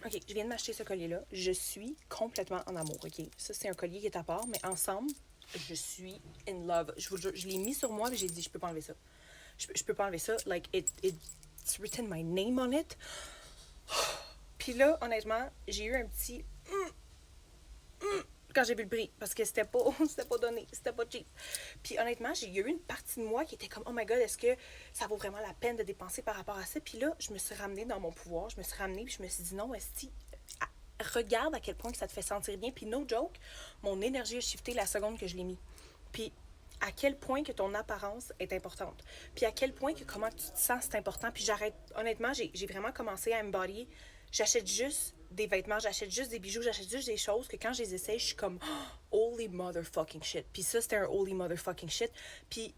OK, je viens de m'acheter ce collier-là. Je suis complètement en amour, OK? Ça, c'est un collier qui est à part, mais ensemble, je suis in love. Je vous le jure, je l'ai mis sur moi, mais j'ai dit, je peux pas enlever ça. Je peux pas enlever ça. Like, it's written my name on it. Puis là, honnêtement, j'ai eu un petit... quand j'ai vu le prix, parce que c'était pas, c'était pas donné, c'était pas cheap. Puis honnêtement, il y a eu une partie de moi qui était comme, oh my god, est-ce que ça vaut vraiment la peine de dépenser par rapport à ça? Puis là, je me suis ramenée dans mon pouvoir, je me suis ramenée, puis je me suis dit, non, esti, regarde à quel point que ça te fait sentir bien. Puis no joke, mon énergie a shifté la seconde que je l'ai mis. Puis à quel point que ton apparence est importante. Puis à quel point que comment tu te sens, c'est important. Puis j'arrête, honnêtement, j'ai vraiment commencé à embody. J'achète juste des vêtements, j'achète juste des bijoux, j'achète juste des choses que quand je les essaye, je suis comme oh, holy motherfucking shit. Puis ça, c'était un holy motherfucking shit. Puis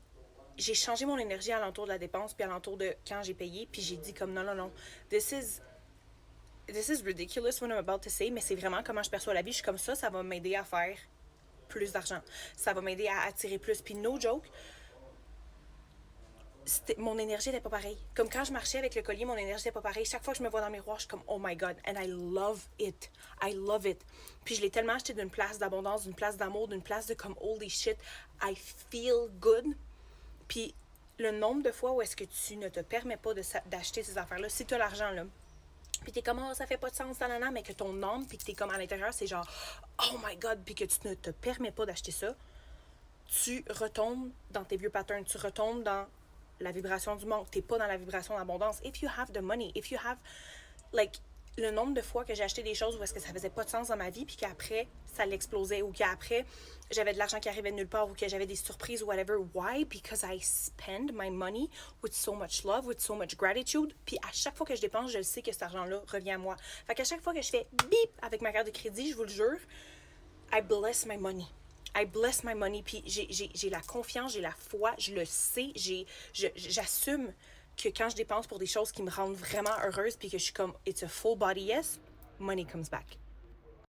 j'ai changé mon énergie alentour de la dépense, puis alentour de quand j'ai payé, puis j'ai dit comme non, non, non, this is ridiculous what I'm about to say, mais c'est vraiment comment je perçois la vie. Je suis comme ça va m'aider à faire plus d'argent. Ça va m'aider à attirer plus. Puis no joke, mon énergie n'était pas pareille. Comme quand je marchais avec le collier, mon énergie n'était pas pareille. Chaque fois que je me vois dans le miroir, je suis comme oh my god, and I love it. I love it. Puis je l'ai tellement acheté d'une place d'abondance, d'une place d'amour, d'une place de comme holy shit, I feel good. Puis le nombre de fois où est-ce que tu ne te permets pas d'acheter ces affaires-là, si tu as l'argent là, puis t'es comme, oh, ça fait pas de sens, nanana, mais que ton âme, puis que t'es comme à l'intérieur, c'est genre, oh my god, puis que tu ne te permets pas d'acheter ça, tu retombes dans tes vieux patterns, tu retombes dans la vibration du manque, t'es pas dans la vibration d'abondance. If you have the money, if you have, like, le nombre de fois que j'ai acheté des choses où est-ce que ça faisait pas de sens dans ma vie, puis qu'après, ça l'explosait, ou qu'après, j'avais de l'argent qui arrivait de nulle part, ou que j'avais des surprises, ou whatever. Why? Because I spend my money with so much love, with so much gratitude. Puis à chaque fois que je dépense, je sais que cet argent-là revient à moi. Fait qu'à chaque fois que je fais bip avec ma carte de crédit, je vous le jure, I bless my money. I bless my money. Puis j'ai la confiance, j'ai la foi, je le sais, j'assume que quand je dépense pour des choses qui me rendent vraiment heureuse, puis que je suis comme, it's a full body yes, money comes back.